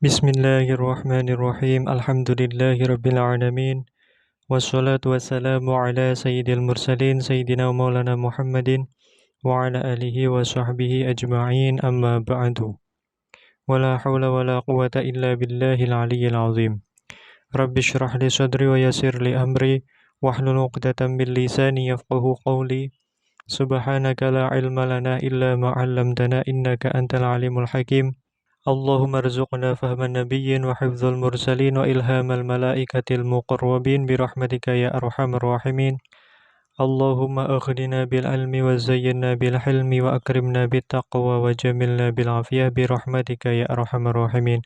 Bismillahirrahmanirrahim. Alhamdulillahirabbil alamin. Wassalatu wassalamu ala sayyidil mursalin sayyidina maulana Muhammadin wa ala alihi wa sahbihi ajma'in amma ba'du. Wala hawla wala quwata illa billahil aliyyil azim. Rabbi shrah li sadri wa yassir li amri wahlul 'uqdatam min lisani yafqahu qawli. Subhanaka la ilma lana illa ma 'allamtana innaka antal alimul hakim. Allahumma rzuqna fahman nabiyyin wa hifdzal mursalin wa ilhamal malaikatil muqarrabin birahmatika ya arhamar rahimin. Allahumma aghnina bil ilmi wa zayyinna bil hilmi wa akrimna bit taqwa wa jamilna bil afiyah birahmatika ya arhamar rahimin.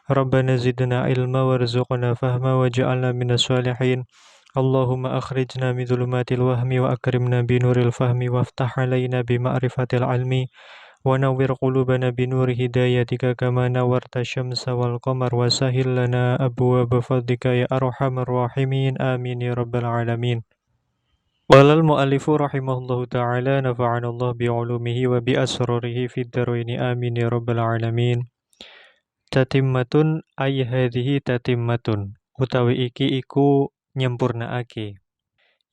Rabbana zidna ilma warzuqna fahma waj'alna minas shalihin. Allahumma akhrijna min dhulumatil wahmi wa akrimna binuril fahmi waftah alaina bima'rifatil ilmi wa nawwir qulubana binuri hidayatika kama nawwarta syamsa wal qamar wa sahhil lana abwaaba fadlika ya arhamar rahimin amin ya rabbal alamin. Qala al-mu'allifu rahimahullahu ta'ala nafa'ana Allah bi'ulumihi wa bi asrarihi fid dharaini amin ya rabbal alamin. Tatimmatun ay hadhihi tatimmatun utawi iki iku nyempurnaake.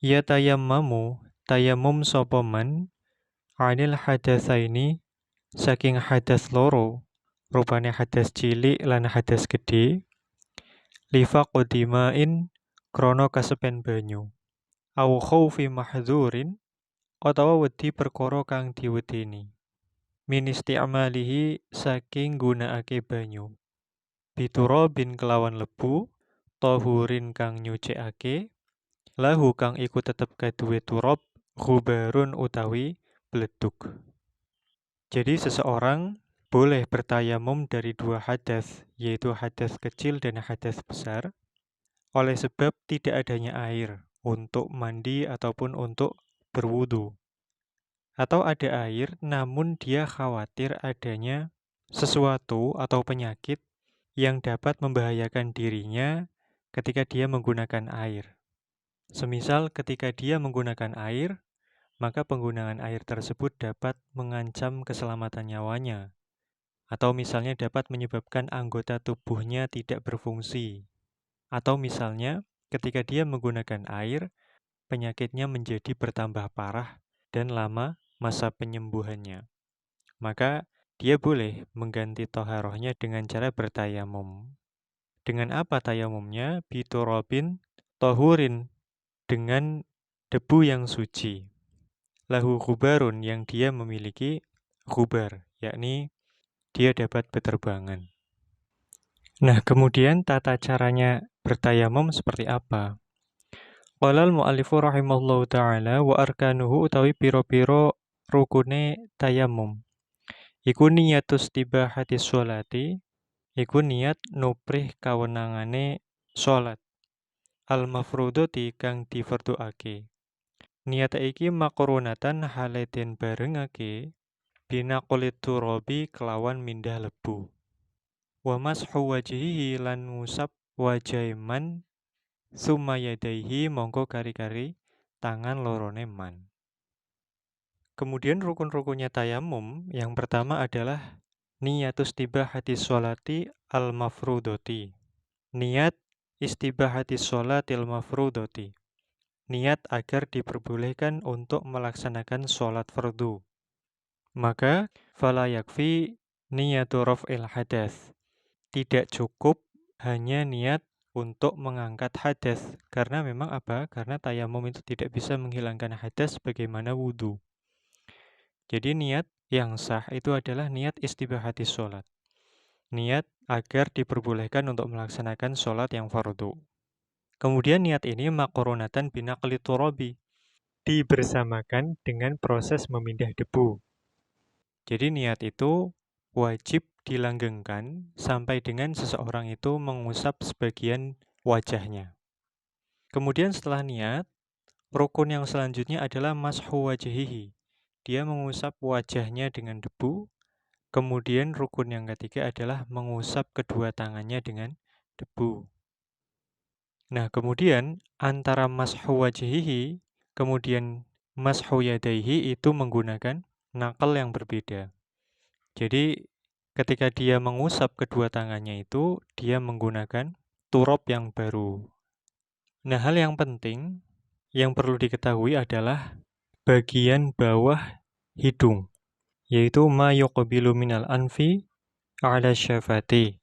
Ya tayammamu tayammum sapa man anil hadatsaini saking hadas loro, rupane hadas cilik lan hadas gede, lifa qodimain krono kasepen banyu, au khaufi mahdzurin utawa wedi perkara kang diwedeni, min isti'malihi saking gunakake banyu, biturabin kelawan lebu, tahurin kang nyucikake, lahu kang iku tetep kaduwe turab, ghubarun utawi bledug. Jadi seseorang boleh bertayamum dari dua hadas, yaitu hadas kecil dan hadas besar, oleh sebab tidak adanya air untuk mandi ataupun untuk berwudu. Atau ada air, namun dia khawatir adanya sesuatu atau penyakit yang dapat membahayakan dirinya ketika dia menggunakan air. Semisal ketika dia menggunakan air, maka penggunaan air tersebut dapat mengancam keselamatan nyawanya, atau misalnya dapat menyebabkan anggota tubuhnya tidak berfungsi, atau misalnya ketika dia menggunakan air, penyakitnya menjadi bertambah parah dan lama masa penyembuhannya. Maka dia boleh mengganti toharohnya dengan cara bertayamum. Dengan apa tayamumnya? Biturabin tohurin, dengan debu yang suci. Lahu ghubarun, yang dia memiliki ghubar, yakni dia dapat beterbangan. Nah, kemudian tata caranya bertayamum seperti apa? Qala al-mu'allifu rahimahullahu ta'ala wa arkanuhu utawi piro-piro rukune tayamum. Iku niyatus tibahati sholati, iku niat nuprih kawenangane sholat. Al-mafrudoti kang difarduake. Niat iki makrunatan hale den barengake bina kulit turabi kelawan mindah lebu. Wa mashu wajhihi lan ngusap wajah man summa yadaihi mongko kari-kari tangan lorone man. Kemudian rukun-rukunnya tayamum yang pertama adalah niyatus tibahati sholati al-mafrudoti. Niat istibahati sholati al-mafrudoti. Niat agar diperbolehkan untuk melaksanakan sholat fardu. Maka fala yakfi niyatu raf'il hadas. Tidak cukup hanya niat untuk mengangkat hadas, karena memang apa? Karena tayamum itu tidak bisa menghilangkan hadas bagaimana wudu. Jadi niat yang sah itu adalah niat istibahati sholat. Niat agar diperbolehkan untuk melaksanakan sholat yang fardu. Kemudian niat ini makorunatan binaqli turabi, dibersamakan dengan proses memindah debu. Jadi niat itu wajib dilanggengkan sampai dengan seseorang itu mengusap sebagian wajahnya. Kemudian setelah niat, rukun yang selanjutnya adalah mashu wajhihi. Dia mengusap wajahnya dengan debu. Kemudian rukun yang ketiga adalah mengusap kedua tangannya dengan debu. Nah, kemudian antara mashu wajhihi kemudian mashu yadaihi itu menggunakan nakal yang berbeda. Jadi ketika dia mengusap kedua tangannya itu, dia menggunakan turab yang baru. Nah, hal yang penting yang perlu diketahui adalah bagian bawah hidung, yaitu ma yuqbilu minal anfi ala syafati.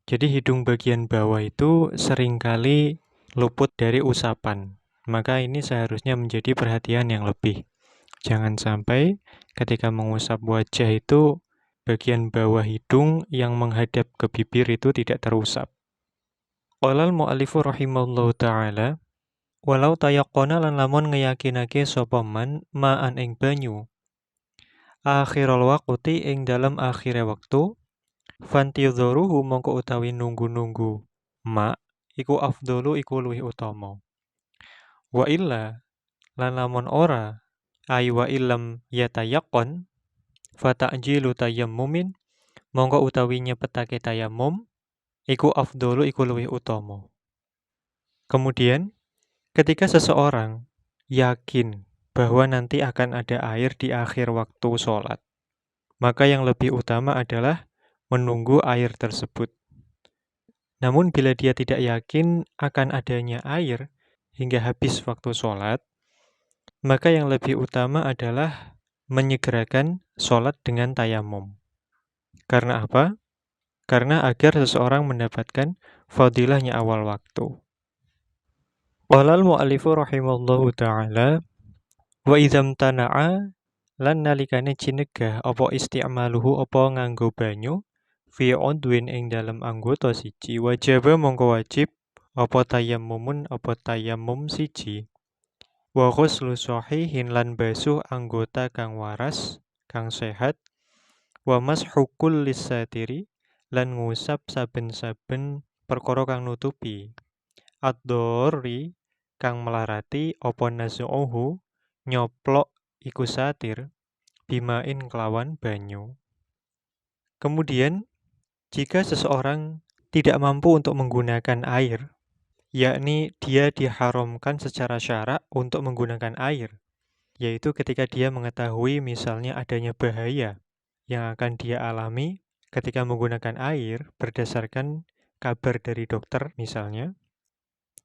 Jadi hidung bagian bawah itu seringkali luput dari usapan. Maka ini seharusnya menjadi perhatian yang lebih. Jangan sampai ketika mengusap wajah itu bagian bawah hidung yang menghadap ke bibir itu tidak terusap. Qala al-mu'allifu rahimahullahu ta'ala, walau tayaqqana lan lamun ngeyakinake sapa man ma'an ing banyu akhirul waqti ing dalam akhire wektu fantidharuhu mongko utawi nunggu-nunggu ma iku afdalu iku luwih utama. Wa illa lan lamun ora ay wa illam yatayaqqan fa ta'jilu tayammumin mongko utawi nyepetake tayammum iku afdalu iku luwih utama. Kemudian ketika seseorang yakin bahwa nanti akan ada air di akhir waktu sholat, maka yang lebih utama adalah menunggu air tersebut. Namun bila dia tidak yakin akan adanya air hingga habis waktu sholat, maka yang lebih utama adalah menyegerakan sholat dengan tayamum. Karena apa? Karena agar seseorang mendapatkan fadilahnya awal waktu. Walal mu'alifu rahimallahu ta'ala wa idham tana'a lan nalikane cinegah apa isti'maluhu apa nganggo banyu fi udwin ing dalam anggota siji wajaba mongko wajib apa tayammum siji wa ghuslu sahihin lan basuh anggota kang waras kang sehat wa mashu kullis satiri lan ngusap saben-saben perkara kang nutupi ad-dharri kang melarati apa nazu'uhu nyoplok iku satir bimain kelawan banyu. Kemudian, jika seseorang tidak mampu untuk menggunakan air, yakni dia diharamkan secara syarak untuk menggunakan air, yaitu ketika dia mengetahui misalnya adanya bahaya yang akan dia alami ketika menggunakan air berdasarkan kabar dari dokter misalnya.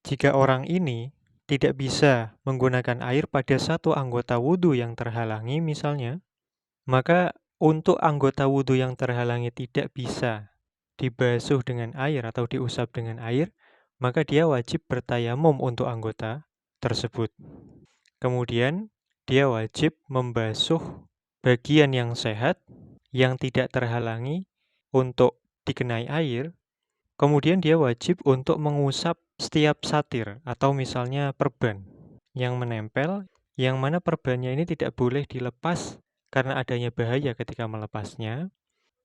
Jika orang ini tidak bisa menggunakan air pada satu anggota wudhu yang terhalangi misalnya, maka untuk anggota wudhu yang terhalangi tidak bisa dibasuh dengan air atau diusap dengan air, maka dia wajib bertayamum untuk anggota tersebut. Kemudian, dia wajib membasuh bagian yang sehat, yang tidak terhalangi untuk dikenai air. Kemudian dia wajib untuk mengusap setiap satir atau misalnya perban yang menempel, yang mana perbannya ini tidak boleh dilepas karena adanya bahaya ketika melepasnya,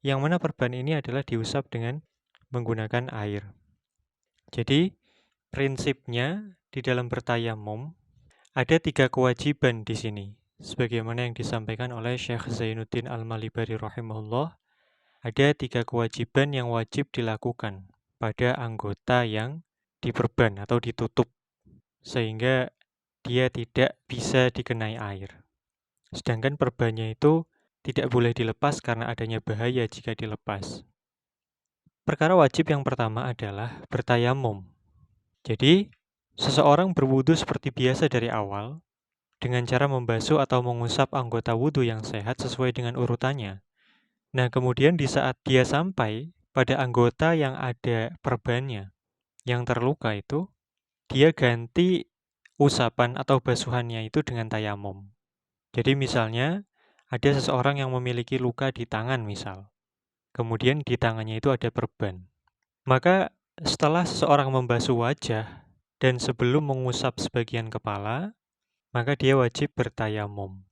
yang mana perban ini adalah diusap dengan menggunakan air. Jadi, prinsipnya di dalam bertayamum ada 3 kewajiban di sini. Sebagaimana yang disampaikan oleh Syekh Zainuddin Al-Malibari rahimahullah, ada 3 kewajiban yang wajib dilakukan pada anggota yang diperban atau ditutup, sehingga dia tidak bisa dikenai air. Sedangkan perbannya itu tidak boleh dilepas karena adanya bahaya jika dilepas. Perkara wajib yang pertama adalah bertayamum. Jadi, seseorang berwudu seperti biasa dari awal, dengan cara membasuh atau mengusap anggota wudu yang sehat sesuai dengan urutannya. Nah, kemudian di saat dia sampai pada anggota yang ada perbannya, yang terluka itu, dia ganti usapan atau basuhannya itu dengan tayamum. Jadi misalnya, ada seseorang yang memiliki luka di tangan misal, kemudian di tangannya itu ada perban. Maka setelah seseorang membasuh wajah dan sebelum mengusap sebagian kepala, maka dia wajib bertayamum,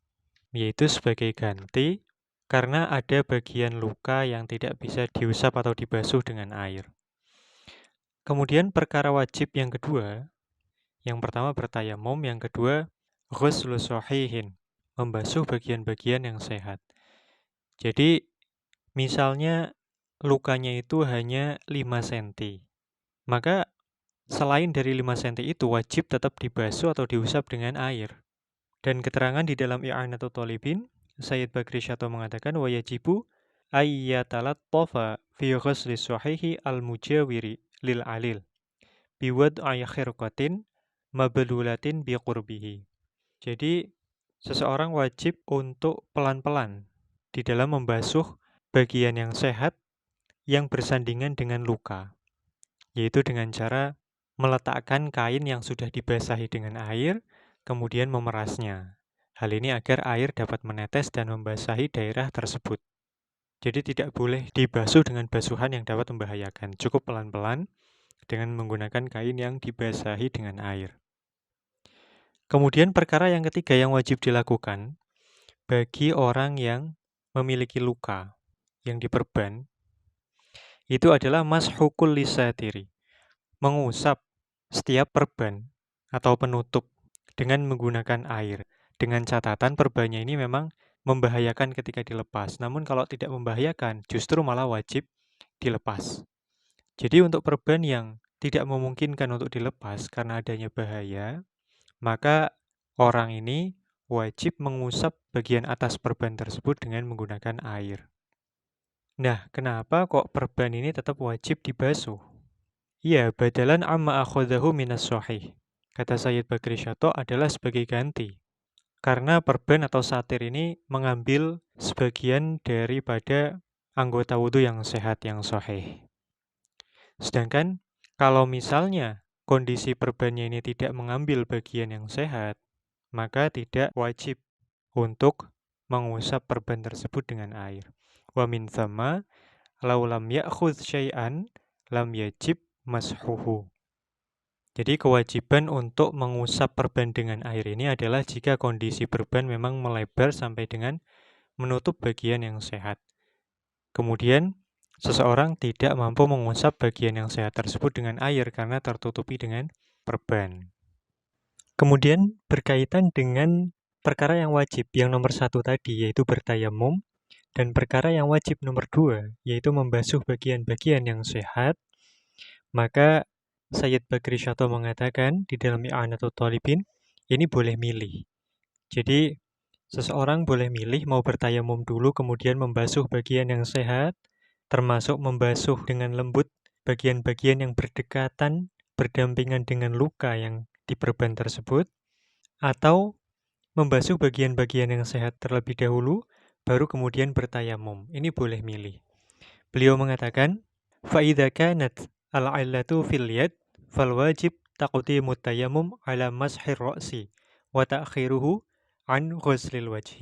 yaitu sebagai ganti karena ada bagian luka yang tidak bisa diusap atau dibasuh dengan air. Kemudian perkara wajib yang kedua, yang pertama bertayamum, yang kedua ghuslu sahihin, membasuh bagian-bagian yang sehat. Jadi misalnya lukanya itu hanya 5 cm, maka selain dari 5 cm itu wajib tetap dibasuh atau diusap dengan air. Dan keterangan di dalam I'anatul Thalibin, Sayyid Bagri Syato mengatakan wajibu ayyatalattafa fi ghusli sahihi al-mujawiri lil alil biwad'i khirqatin mablulatin biqurbihi. Jadi seseorang wajib untuk pelan-pelan di dalam membasuh bagian yang sehat yang bersandingan dengan luka, yaitu dengan cara meletakkan kain yang sudah dibasahi dengan air, kemudian memerasnya. Hal ini agar air dapat menetes dan membasahi daerah tersebut. Jadi tidak boleh dibasuh dengan basuhan yang dapat membahayakan. Cukup pelan-pelan dengan menggunakan kain yang dibasahi dengan air. Kemudian perkara yang ketiga yang wajib dilakukan bagi orang yang memiliki luka yang diperban, itu adalah mashukul lisatiri, mengusap setiap perban atau penutup dengan menggunakan air. Dengan catatan perbannya ini memang membahayakan ketika dilepas. Namun kalau tidak membahayakan, justru malah wajib dilepas. Jadi untuk perban yang tidak memungkinkan untuk dilepas karena adanya bahaya, maka orang ini wajib mengusap bagian atas perban tersebut dengan menggunakan air. Nah, kenapa kok perban ini tetap wajib dibasuh? Ya, badalan amma akhadahu minas sahih. Kata Sayyid Bakri Syato adalah sebagai ganti. Karena perban atau satir ini mengambil sebagian daripada anggota wudhu yang sehat, yang sahih. Sedangkan kalau misalnya kondisi perbannya ini tidak mengambil bagian yang sehat, maka tidak wajib untuk mengusap perban tersebut dengan air. Wa min thamma law lam ya'khudh syai'an lam yajib mashuhu. Jadi kewajiban untuk mengusap perban dengan air ini adalah jika kondisi perban memang melebar sampai dengan menutup bagian yang sehat. Kemudian seseorang tidak mampu mengusap bagian yang sehat tersebut dengan air karena tertutupi dengan perban. Kemudian berkaitan dengan perkara yang wajib yang nomor 1 tadi, yaitu bertayamum, dan perkara yang wajib nomor 2, yaitu membasuh bagian-bagian yang sehat, maka Sayyid Bakri Syato mengatakan di dalam I'anatul Thalibin, ini boleh milih. Jadi seseorang boleh milih mau bertayamum dulu kemudian membasuh bagian yang sehat, termasuk membasuh dengan lembut bagian-bagian yang berdekatan, berdampingan dengan luka yang diperban tersebut, atau membasuh bagian-bagian yang sehat terlebih dahulu, baru kemudian bertayamum. Ini boleh milih. Beliau mengatakan, فَإِذَا كَانَتْ الْعِلَّةُ فِي الْيَدِ فَالْوَاجِبْ تَقْدِيمُ التَّيَمُّمْ عَلَى مَسْحِ الرَّأْسِ وَتَأْخِيرُهُ عَنْ غُسْلِ الْوَجْهِ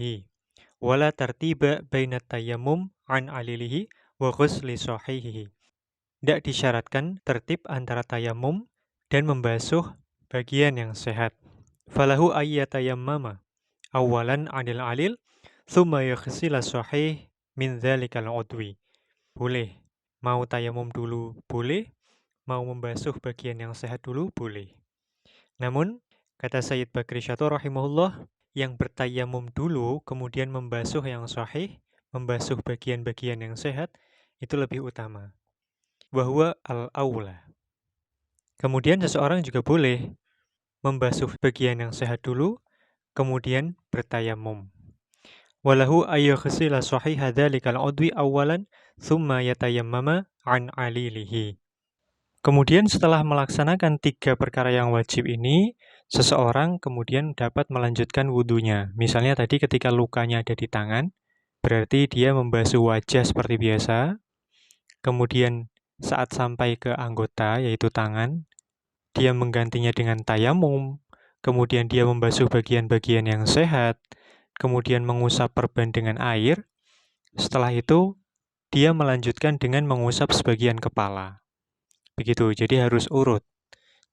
وَلَا تَرْتِيبَ بَيْنَ التَّيَمُّمْ عَنْ عَلِلِهِ وَغُسْلِ صَحِيحِهِ. Tidak disyaratkan tertib antara tayamum dan membasuh bagian yang sehat. Falahu ayyatayammama awalan 'anil 'alil thumma yaghsila sahih min dzalikal 'udwi. Boleh mau tayamum dulu, boleh. Mau membasuh bagian yang sehat dulu, boleh. Namun, kata Sayyid Bakri Syato rahimahullah, yang bertayamum dulu, kemudian membasuh yang sahih, membasuh bagian-bagian yang sehat, itu lebih utama. Wahwa al-awla. Kemudian seseorang juga boleh membasuh bagian yang sehat dulu, kemudian bertayamum. Walahu ayyaghsila sahiha dzalikal 'udwi awalan, thumma yatayammama 'an 'alilihi. Kemudian setelah melaksanakan 3 perkara yang wajib ini, seseorang kemudian dapat melanjutkan wudhunya. Misalnya tadi ketika lukanya ada di tangan, berarti dia membasuh wajah seperti biasa. Kemudian saat sampai ke anggota, yaitu tangan, dia menggantinya dengan tayamum. Kemudian dia membasuh bagian-bagian yang sehat. Kemudian mengusap perban dengan air. Setelah itu, dia melanjutkan dengan mengusap sebagian kepala. Begitu, jadi harus urut.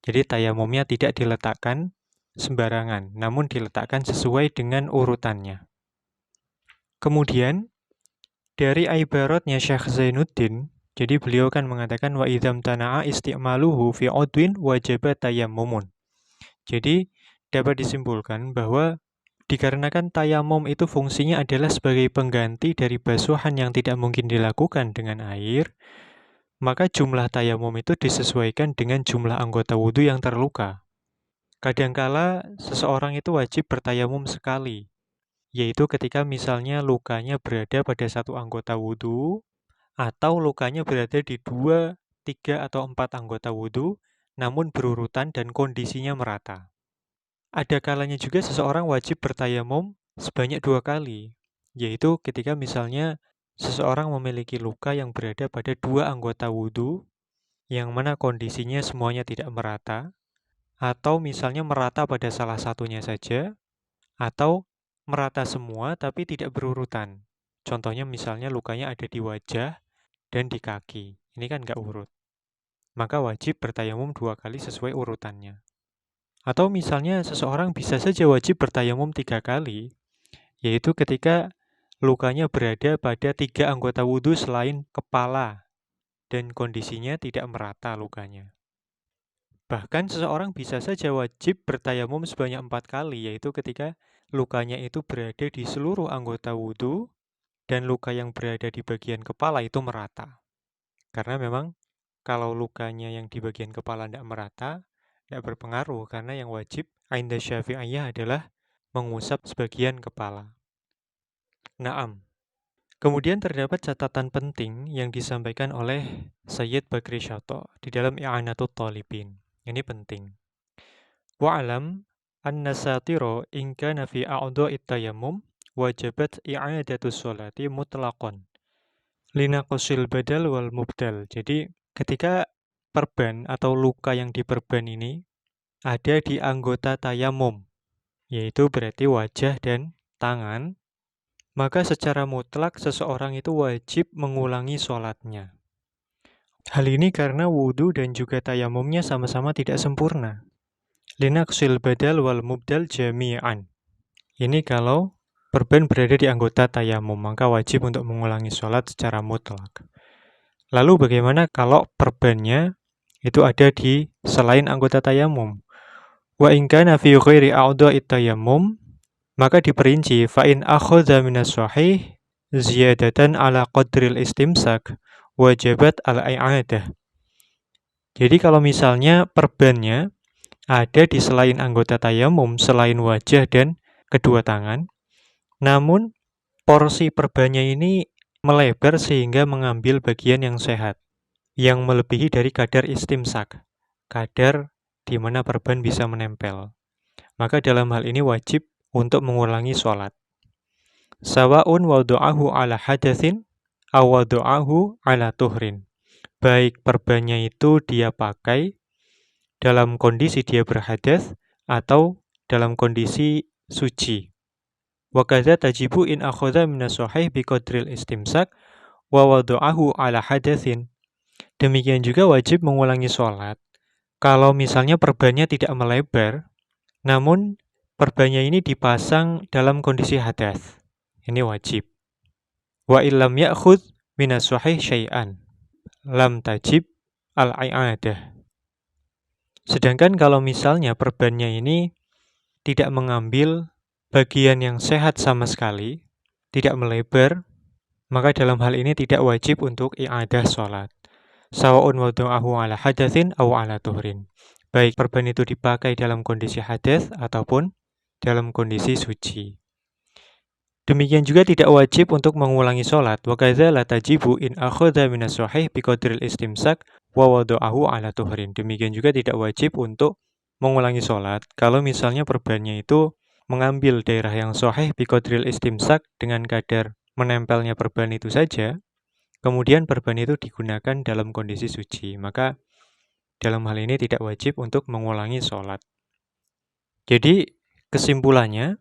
Jadi tayamumnya tidak diletakkan sembarangan, namun diletakkan sesuai dengan urutannya. Kemudian, dari ibaratnya Syekh Zainuddin, jadi beliau kan mengatakan wa idzam tana'a isti'maluhu fi 'udwin wajaba tayammumun. Jadi dapat disimpulkan bahwa dikarenakan tayamum itu fungsinya adalah sebagai pengganti dari basuhan yang tidak mungkin dilakukan dengan air, maka jumlah tayamum itu disesuaikan dengan jumlah anggota wudhu yang terluka. Kadangkala seseorang itu wajib bertayamum sekali, yaitu ketika misalnya lukanya berada pada satu anggota wudhu, atau lukanya berada di 2, 3, atau 4 anggota wudhu, namun berurutan dan kondisinya merata. Ada kalanya juga seseorang wajib bertayamum sebanyak 2 kali, yaitu ketika misalnya seseorang memiliki luka yang berada pada 2 anggota wudhu, yang mana kondisinya semuanya tidak merata, atau misalnya merata pada salah satunya saja, atau merata semua tapi tidak berurutan. Contohnya misalnya lukanya ada di wajah dan di kaki. Ini kan nggak urut. Maka wajib bertayamum 2 kali sesuai urutannya. Atau misalnya seseorang bisa saja wajib bertayamum 3 kali, yaitu ketika lukanya berada pada 3 anggota wudhu selain kepala dan kondisinya tidak merata lukanya. Bahkan seseorang bisa saja wajib bertayamum sebanyak 4 kali, yaitu ketika lukanya itu berada di seluruh anggota wudhu dan luka yang berada di bagian kepala itu merata. Karena memang kalau lukanya yang di bagian kepala tidak merata, tidak berpengaruh, karena yang wajib inda Syafi'iyah adalah mengusap sebagian kepala. Naam. Kemudian terdapat catatan penting yang disampaikan oleh Sayyid Bakri Syato di dalam I'anatul Talibin. Ini penting. Wa'alam anna satiro in kana fi a'dha'it tayammum wajabat i'adatus sholati mutlaqan linaqsil badal wal mubdal. Jadi ketika perban atau luka yang diperban ini ada di anggota tayamum, yaitu berarti wajah dan tangan, maka secara mutlak seseorang itu wajib mengulangi sholatnya. Hal ini karena wudhu dan juga tayamumnya sama-sama tidak sempurna. Linaqsil badal wal mubdal jami'an. Ini kalau perban berada di anggota tayamum, maka wajib untuk mengulangi sholat secara mutlak. Lalu bagaimana kalau perbannya itu ada di selain anggota tayamum? Wa in kana fi ghairi a'dha'it tayammum, maka diperinci fa in akhadha minas sahih ziyadatan ala qadril istimsak wajabat al-i'adah. Jadi kalau misalnya perbannya ada di selain anggota tayamum, selain wajah dan kedua tangan, namun porsi perbannya ini melebar sehingga mengambil bagian yang sehat, yang melebihi dari kadar istimsak, kadar di mana perban bisa menempel. Maka dalam hal ini wajib untuk mengulangi sholat. Sawa'un wadu'ahu ala hadathin aw wadu'ahu ala tuhrin. Baik perbannya itu dia pakai dalam kondisi dia berhadas atau dalam kondisi suci. Wa kadza tajibu in akhadha minas sahih biqadril istimsak wa wadu'ahu ala hadathin. Demikian juga wajib mengulangi sholat kalau misalnya perbannya tidak melebar, namun perbannya ini dipasang dalam kondisi hadas. Ini wajib. Wa illam ya'khudh minas sahih syai'an lam tajib al-i'adah. Sedangkan kalau misalnya perbannya ini tidak mengambil bagian yang sehat sama sekali, tidak melebar, maka dalam hal ini tidak wajib untuk i'adah sholat. Sawa'un wadu'ahu ala hadathin aw ala tuhrin. Baik perban itu dipakai dalam kondisi hadas ataupun dalam kondisi suci. Demikian juga tidak wajib untuk mengulangi sholat. Wa kadza la tajibu in akhadha minas sahih biqadril istimsak wa wadu'ahu ala tuhrin. Demikian juga tidak wajib untuk mengulangi sholat kalau misalnya perbannya itu mengambil daerah yang sahih biqadril istimsak dengan kadar menempelnya perban itu saja, kemudian perban itu digunakan dalam kondisi suci, maka dalam hal ini tidak wajib untuk mengulangi sholat. Jadi kesimpulannya,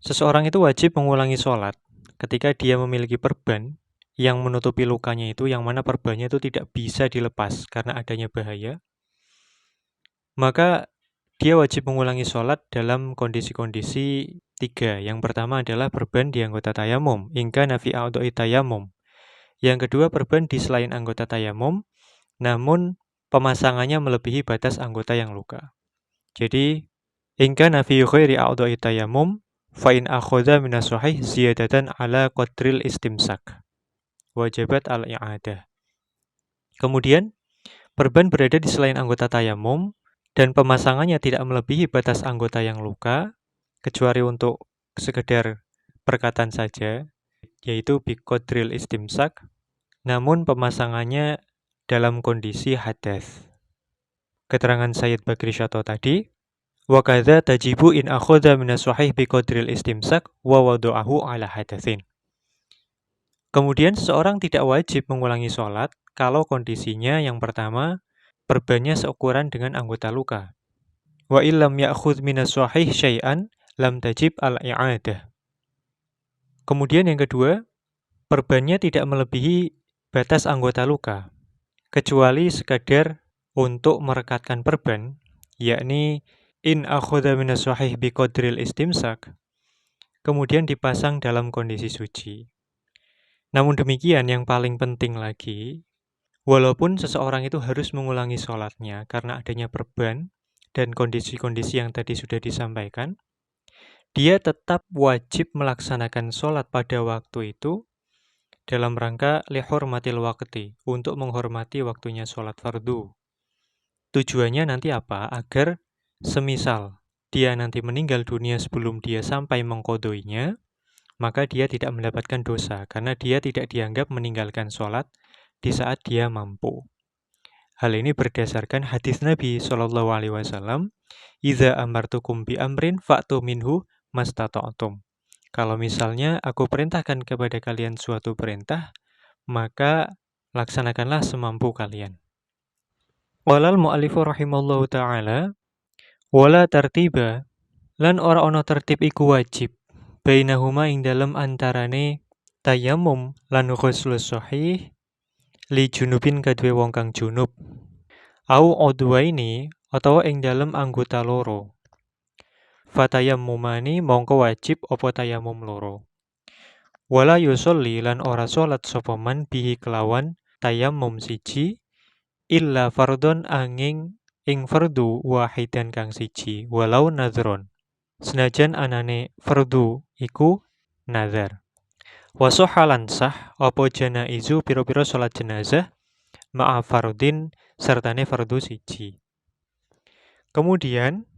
seseorang itu wajib mengulangi sholat ketika dia memiliki perban yang menutupi lukanya itu, yang mana perbannya itu tidak bisa dilepas karena adanya bahaya, maka dia wajib mengulangi sholat dalam kondisi-kondisi 3. Yang pertama adalah perban di anggota tayamum, ingka nafi a'dha'i tayamum. Yang kedua, perban di selain anggota tayamum, namun pemasangannya melebihi batas anggota yang luka. Jadi, ingka nafi ghairi a'dha'i tayamum, fa in akhadha minas sahih ziyadatan ala qadril istimsak. Wajabat al-i'adah. Kemudian, perban berada di selain anggota tayamum, dan pemasangannya tidak melebihi batas anggota yang luka, kecuali untuk sekedar perkataan saja, yaitu biqadril istimsak, namun pemasangannya dalam kondisi hadas. Keterangan Sayyid Bakri Syato tadi, wa kadza tajibu in akhadha min as-sahih biqadril istimsak wa wada'ahu ala hadatsin. Kemudian seseorang tidak wajib mengulangi sholat kalau kondisinya yang pertama, perbannya seukuran dengan anggota luka. Wa illam ya'khudh min as-sahih syai'an lam tajib al-i'adah. Kemudian yang kedua, perbannya tidak melebihi batas anggota luka, kecuali sekadar untuk merekatkan perban, yakni in akhadha min as-sahih biqadril istimsak, kemudian dipasang dalam kondisi suci. Namun demikian, yang paling penting lagi, walaupun seseorang itu harus mengulangi sholatnya karena adanya perban dan kondisi-kondisi yang tadi sudah disampaikan, dia tetap wajib melaksanakan sholat pada waktu itu dalam rangka lihurmatil waqti, untuk menghormati waktunya sholat fardu. Tujuannya nanti apa? Agar semisal dia nanti meninggal dunia sebelum dia sampai mengqodhoinya, maka dia tidak mendapatkan dosa, karena dia tidak dianggap meninggalkan sholat di saat dia mampu. Hal ini berdasarkan hadis Nabi SAW, "Idza amartukum bi amrin fa'tu minhu mastata'tum." Kalau misalnya aku perintahkan kepada kalian suatu perintah, maka laksanakanlah semampu kalian. Walal mu'allifu rahimallahu ta'ala, wala tartiba, lan ora ono tertib iku wajib, bainahuma ing dalem antarane tayamum lan ghuslus sahih, li junubin kadwe wong kang junub. Au udwaini, atawa ing dalem anggota loro. Fatayammumani mongko wajib apa tayamum loro. Wala yusolli lan ora salat sapa man bihi kelawan tayammum siji, illa fardhon angin ing fardu wahidan kang siji, walau nadhron. Senajan anane fardu iku nazar. Wa sahhalan sah apa janaizu pira-pira salat jenazah ma'a fardin sertane fardu siji. Kemudian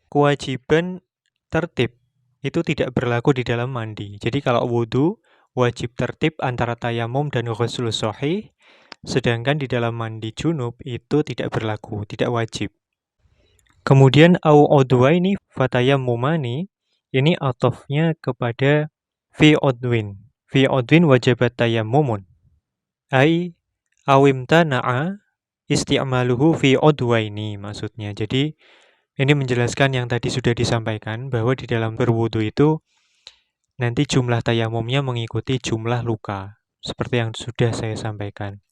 kewajiban tertib itu tidak berlaku di dalam mandi. Jadi kalau wudu wajib tertib antara tayamum dan ghuslus sahih, sedangkan di dalam mandi junub itu tidak berlaku, tidak wajib. Kemudian au udwaini fatayammumani, ini atofnya kepada fi udwin. Fi udwin wajibat tayammumun. Ai awimtana'a isti'maluhu fi udwaini maksudnya. Jadi ini menjelaskan yang tadi sudah disampaikan, bahwa di dalam berwudu itu nanti jumlah tayamumnya mengikuti jumlah luka, seperti yang sudah saya sampaikan.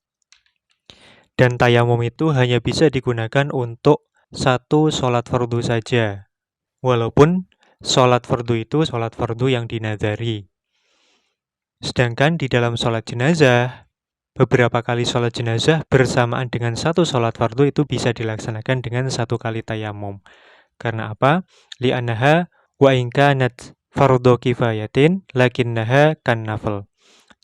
Dan tayamum itu hanya bisa digunakan untuk satu sholat fardu saja, walaupun sholat fardu itu sholat fardu yang dinazari. Sedangkan di dalam sholat jenazah, beberapa kali sholat jenazah bersamaan dengan satu sholat fardu itu bisa dilaksanakan dengan satu kali tayamum. Karena apa? Li'annaha wa in kanat fardhu kifayatin lakinnaha kan nafl.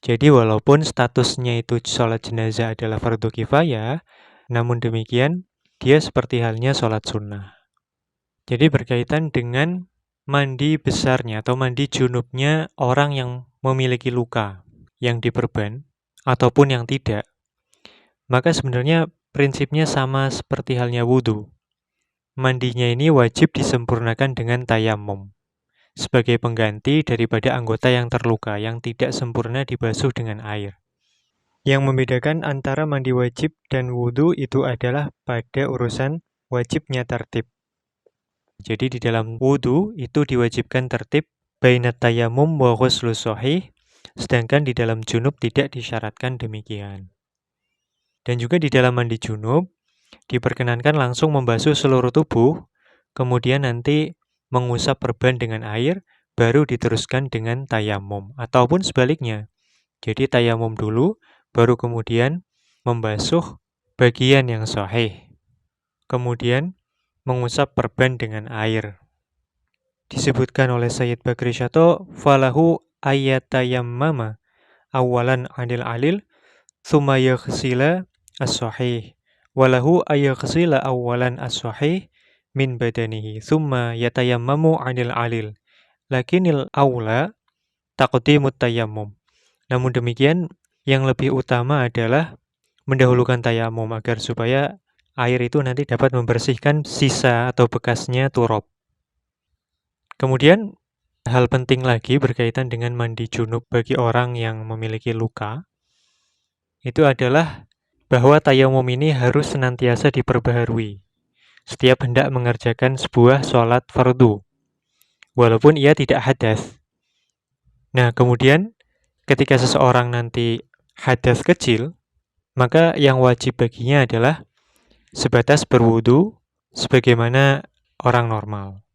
Jadi walaupun statusnya itu sholat jenazah adalah fardu kifayah, namun demikian dia seperti halnya sholat sunnah. Jadi berkaitan dengan mandi besarnya atau mandi junubnya orang yang memiliki luka yang diperban ataupun yang tidak, maka sebenarnya prinsipnya sama seperti halnya wudu. Mandinya ini wajib disempurnakan dengan tayamum sebagai pengganti daripada anggota yang terluka yang tidak sempurna dibasuh dengan air. Yang membedakan antara mandi wajib dan wudu itu adalah pada urusan wajibnya tertib. Jadi di dalam wudu itu diwajibkan tertib bainat tayamum wa ghuslus sahih, sedangkan di dalam junub tidak disyaratkan demikian. Dan juga di dalam mandi junub diperkenankan langsung membasuh seluruh tubuh, kemudian nanti mengusap perban dengan air, baru diteruskan dengan tayamum, ataupun sebaliknya. Jadi tayamum dulu, baru kemudian membasuh bagian yang sahih. Kemudian mengusap perban dengan air. Disebutkan oleh Sayyid Bakri Syato, falahu ayatayammama awalan anil alil, thumma yaghsila as-sahih. Walahu ayaghsila awalan as-sahih min badanihi, thumma yatayammamu anil alil. Lakinil awla taqdimut tayammum. Namun demikian, yang lebih utama adalah mendahulukan tayamum agar supaya air itu nanti dapat membersihkan sisa atau bekasnya turab. Kemudian, hal penting lagi berkaitan dengan mandi junub bagi orang yang memiliki luka, itu adalah bahwa tayamum ini harus senantiasa diperbaharui setiap hendak mengerjakan sebuah sholat fardu, walaupun ia tidak hadas. Nah, kemudian ketika seseorang nanti hadas kecil, maka yang wajib baginya adalah sebatas berwudu sebagaimana orang normal.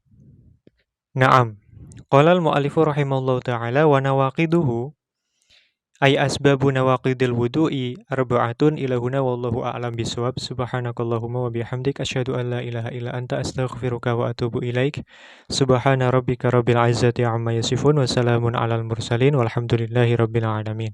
Naam. Qala al-mu'allifu rahimallahu ta'ala wa nawaqiduhu ay asbabu nawaqidil wudu'i arba'atun ila huna wallahu a'lam bisawab. Subhanakallahumma wa bihamdik asyhadu an la ilaha illa anta astaghfiruka wa atubu ilaik. Subhana rabbika rabbil izzati amma yasifun wa salamun alal mursalin walhamdulillahi rabbil alamin.